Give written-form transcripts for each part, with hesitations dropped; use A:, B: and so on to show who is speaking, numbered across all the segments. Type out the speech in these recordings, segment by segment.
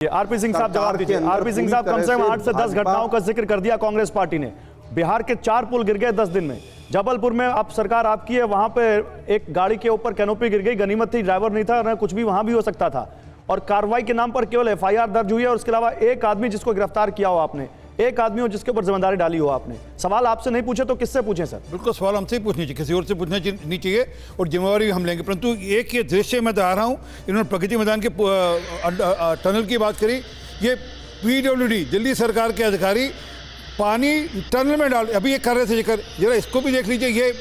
A: RP Singh साहब जवाब दीजिए। आरपी सिंह साहब, कम से कम 8 से 10 घटनाओं का जिक्र कर दिया कांग्रेस पार्टी ने। बिहार के 4 पुल गिर गए 10 दिन में। जबलपुर में अब सरकार आपकी है, वहां पे एक गाड़ी के ऊपर कैनोपी गिर गई, गनीमत थी ड्राइवर नहीं था, कुछ भी वहां भी हो सकता था। और कार्रवाई के नाम पर केवल एफआईआर दर्ज हुई है और उसके अलावा एक आदमी जिसको गिरफ्तार किया हो आपने, एक आदमी हो जिसके ऊपर जिम्मेदारी डाली हो आपने। सवाल आपसे नहीं पूछे तो किससे पूछे सर?
B: बिल्कुल, सवाल हमसे ही पूछनी चाहिए, किसी और से पूछना नहीं चाहिए और जिम्मेवारी भी हम लेंगे। परंतु एक ये दृश्य मैं आ रहा हूँ, इन्होंने प्रगति मैदान के टनल की बात करी। ये पीडब्ल्यूडी दिल्ली सरकार के अधिकारी पानी टनल में डाल अभी ये कर रहे थे जिक्र, जरा इसको भी देख लीजिए। ये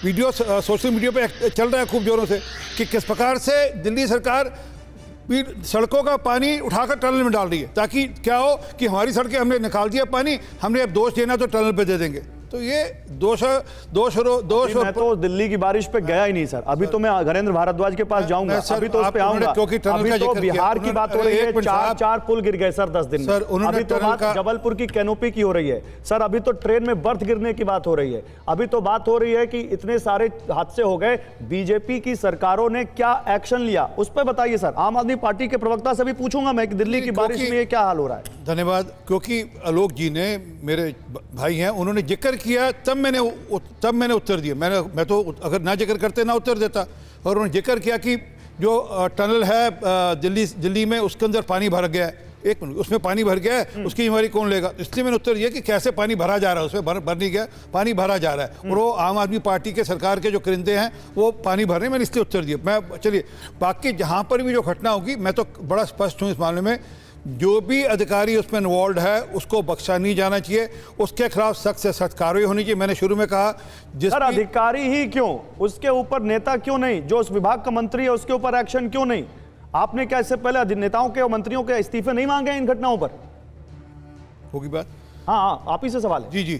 B: वीडियो सोशल मीडिया पे चल रहा है खूब जोरों से कि किस प्रकार से दिल्ली सरकार सड़कों का पानी उठाकर टनल में डाल रही है, ताकि क्या हो कि हमारी सड़कें हमने निकाल दिया पानी, हमने अब दोष देना तो टनल पे दे देंगे। तो ये दोष
A: मैं तो दिल्ली की बारिश पे गया ही नहीं सर। अभी तो मैं घरेंद्र भारद्वाज के पास जाऊंगा, अभी तो उस पे आऊंगा। अभी तो बिहार की बात हो रही है, चार पुल गिर गए सर 10 दिन में। अभी तो बात जबलपुर की कैनोपी की हो रही है सर। अभी तो ट्रेन में बर्थ गिरने की बात हो रही है। अभी तो बात हो रही है कि इतने सारे हादसे हो गए, बीजेपी की सरकारों ने क्या एक्शन लिया उस पर बताइए सर। आम आदमी पार्टी के प्रवक्ता से भी पूछूंगा मैं कि दिल्ली की बारिश में ये क्या हाल हो रहा है।
B: धन्यवाद। क्योंकि आलोक जी ने, मेरे भाई हैं, उन्होंने जिक्र किया तब मैंने उत्तर दिया। मैं तो अगर ना जिक्र करते ना उत्तर देता। और उन्होंने जिक्र किया कि जो टनल है दिल्ली में, उसके अंदर पानी भर गया है। एक मिनट, उसमें पानी भर गया है, उसकी जिम्मेवारी कौन लेगा? इसलिए मैंने उत्तर दिया कि कैसे पानी भरा जा रहा है, उसमें भर नहीं गया, पानी भरा जा रहा है। और वो आम आदमी पार्टी के सरकार के जो करिंदे हैं वो पानी भर रहे हैं, मैंने इसलिए उत्तर दिया। मैं चलिए बाकी जहाँ पर भी जो घटना होगी, मैं तो बड़ा स्पष्ट हूँ इस मामले में। जो भी अधिकारी उसमें इन्वॉल्व है उसको बख्शा नहीं जाना चाहिए, उसके खिलाफ सख्त से सख्त कार्रवाई होनी चाहिए। मैंने शुरू में कहा
A: सर अधिकारी ही क्यों, उसके ऊपर नेता क्यों नहीं? जो उस विभाग का मंत्री है उसके ऊपर एक्शन क्यों नहीं? आपने क्या इससे पहले नेताओं के और मंत्रियों के इस्तीफे नहीं मांगे इन घटनाओं पर?
B: होगी बात।
A: हाँ, आप ही से सवाल है।
B: जी,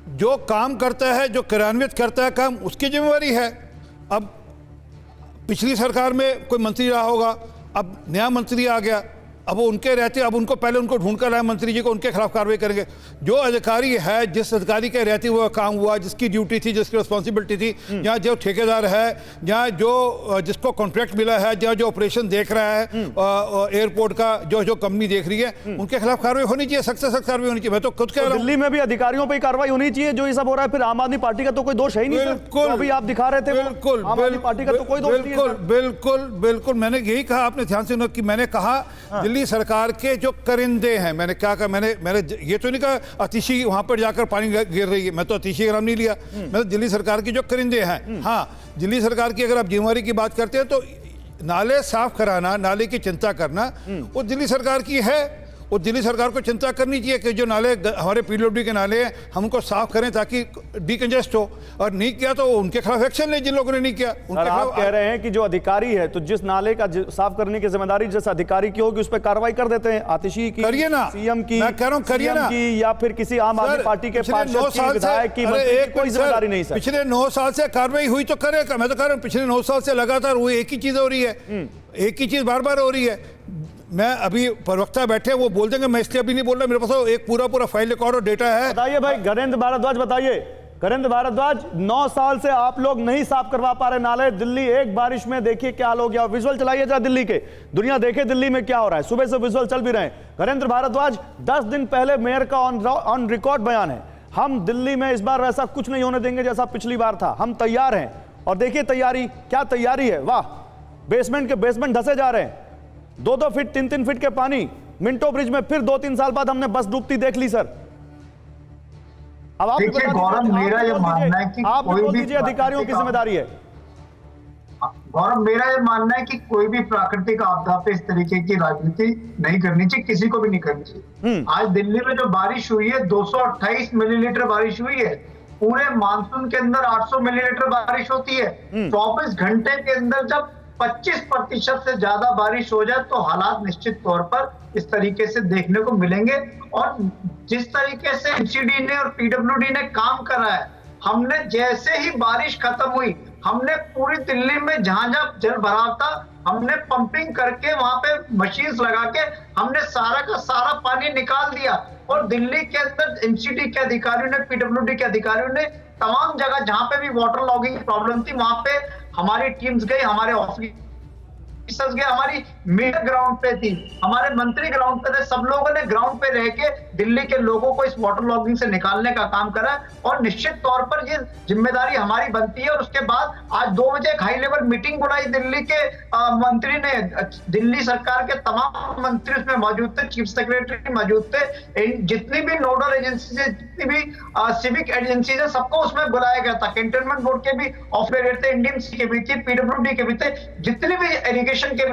B: जो काम करता है, जो कार्यान्वित करता है काम, उसकी जिम्मेवारी है। अब पिछली सरकार में कोई मंत्री रहा होगा, अब नया मंत्री आ गया, अब वो उनके रहते, अब उनको पहले उनको ढूंढ कर लाए मंत्री जी को, उनके खिलाफ कार्रवाई करेंगे। जो अधिकारी है, जिस अधिकारी के रहते हुए काम हुआ, जिसकी ड्यूटी थी, जिसकी रिस्पॉन्सिबिलिटी थी, जहाँ जो ठेकेदार है, जहाँ जो जिसको कॉन्ट्रैक्ट मिला है, जहाँ जो ऑपरेशन देख रहा है एयरपोर्ट का, जो कंपनी देख रही है, उनके खिलाफ कार्रवाई होनी चाहिए, सख्त से सख्त कार्रवाई होनी चाहिए। मैं तो खुद कह रहा हूँ
A: दिल्ली में भी अधिकारियों पर कार्रवाई होनी चाहिए जो ये सब हो रहा है। फिर आम आदमी पार्टी का तो कोई दोष है ही नहीं। बिल्कुल, अभी आप दिखा रहे थे,
B: बिल्कुल
A: आम आदमी पार्टी का तो कोई दोष नहीं है।
B: बिल्कुल मैंने यही कहा, आपने ध्यान से सुना कि मैंने कहा दिल्ली सरकार के जो करिंदे हैं, मैंने क्या कहा, मैंने ये तो नहीं कहा अतिशी वहां पर जाकर पानी गिर रही है, मैं तो अतिशी का नाम नहीं लिया। मैं तो दिल्ली सरकार की जो करिंदे हैं। हाँ, दिल्ली सरकार की अगर आप जिम्मेवारी की बात करते हैं तो नाले साफ कराना, नाले की चिंता करना वो दिल्ली सरकार की है। और दिल्ली सरकार को चिंता करनी चाहिए कि जो नाले हमारे पीडब्ल्यूडी के नाले हैं हम उनको साफ करें ताकि डिकंजेस्ट हो। और नहीं किया तो उनके खिलाफ एक्शन ले, जिन लोगों ने नहीं किया उनके खिलाफ।
A: आप कह रहे हैं कि जो अधिकारी है, तो जिस नाले का साफ करने की जिम्मेदारी जिस अधिकारी की होगी उस पर कार्रवाई कर देते हैं। आतिशी की
B: करिए ना,
A: सीएम की,
B: मैं कह रहा हूं करिए ना,
A: या फिर किसी आम आदमी पार्टी के पार्षद की, विधायक की, कोई जिम्मेदारी नहीं सर।
B: पिछले 9 साल से कार्रवाई हुई तो करेगा। मैं तो कह रहा हूं पिछले 9 साल से लगातार वो एक ही चीज हो रही है, एक ही चीज बार बार हो रही है। मैं अभी प्रवक्ता बैठे वो बोल देंगे, मैं इसलिए अभी नहीं बोल रहा, मेरे पास एक पूरा फाइल रिकॉर्ड और डेटा है।
A: बताइए भाई घरेंद्र भारद्वाज, बताइए घरेंद्र भारद्वाज, 9 साल से आप लोग नहीं साफ करवा पा रहे नाले। दिल्ली एक बारिश में देखिए क्या हाल हो गया। विजुअल चलाइए जरा दिल्ली के, दुनिया देखे दिल्ली में क्या हो रहा है। सुबह से विजुअल चल भी रहे हैं। घरेंद्र भारद्वाज, 10 दिन पहले मेयर का ऑन रिकॉर्ड बयान है, हम दिल्ली में इस बार वैसा कुछ नहीं होने देंगे जैसा पिछली बार था, हम तैयार हैं। और देखिए तैयारी, क्या तैयारी है, वाह। बेसमेंट के बेसमेंट धसे जा रहे हैं, 2-2 फीट 3-3 फीट के पानी। मिंटो ब्रिज में फिर 2-3 साल बाद हमने बस डूबती देख ली सर। अब आप
C: देखिए गौरव, मेरा ये मानना है कि
A: आप बोल दीजिए अधिकारियों की जिम्मेदारी है।
C: गौरव, मेरा ये मानना है कि कोई भी प्राकृतिक आपदा पे इस तरीके की राजनीति नहीं करनी चाहिए, किसी को भी नहीं करनी चाहिए। आज दिल्ली में जो बारिश हुई है, 228 मिलीलीटर बारिश हुई है। पूरे मानसून के अंदर 800 मिलीलीटर बारिश होती है। 24 घंटे के अंदर जब 25% से ज्यादा बारिश हो जाए तो हालात निश्चित तौर पर इस तरीके से देखने को मिलेंगे। और जिस तरीके से एनसीडी ने और पीडब्ल्यूडी ने काम करा है, हमने जैसे ही बारिश खत्म हुई, हमने पूरी दिल्ली में जहां जहां जल भराव था, हमने पंपिंग करके वहां पे मशीन्स लगा के हमने सारा का सारा पानी निकाल दिया। और दिल्ली के अंदर एनसीडी के अधिकारियों ने, पीडब्ल्यूडी के अधिकारियों ने तमाम जगह जहां पे भी वाटर लॉगिंग की प्रॉब्लम थी वहां पे हमारी टीम्स गई, हमारे ऑफिसर्स गए, हमारी मेयर ग्राउंड पे थी, हमारे मंत्री ग्राउंड पे थे, सब लोगों ने ग्राउंड पे रह के दिल्ली के लोगों को इस वाटर लॉगिंग से निकालने का काम करा। और निश्चित तौर पर ये जिम्मेदारी हमारी बनती है। और उसके बाद आज 2 बजे एक हाई लेवल मीटिंग बुलाई दिल्ली के मंत्री ने, दिल्ली सरकार के तमाम मंत्री उसमें मौजूद थे, चीफ सेक्रेटरी मौजूद थे, जितनी भी नोडल एजेंसी है, जितनी भी सिविक एजेंसीज है, सबको उसमें बुलाया गया था। कैंटोनमेंट बोर्ड के भी ऑफिसर थे, इंडियन सी के भी थे, पीडब्ल्यूडी के भी थे, जितने भी इरिगेशन के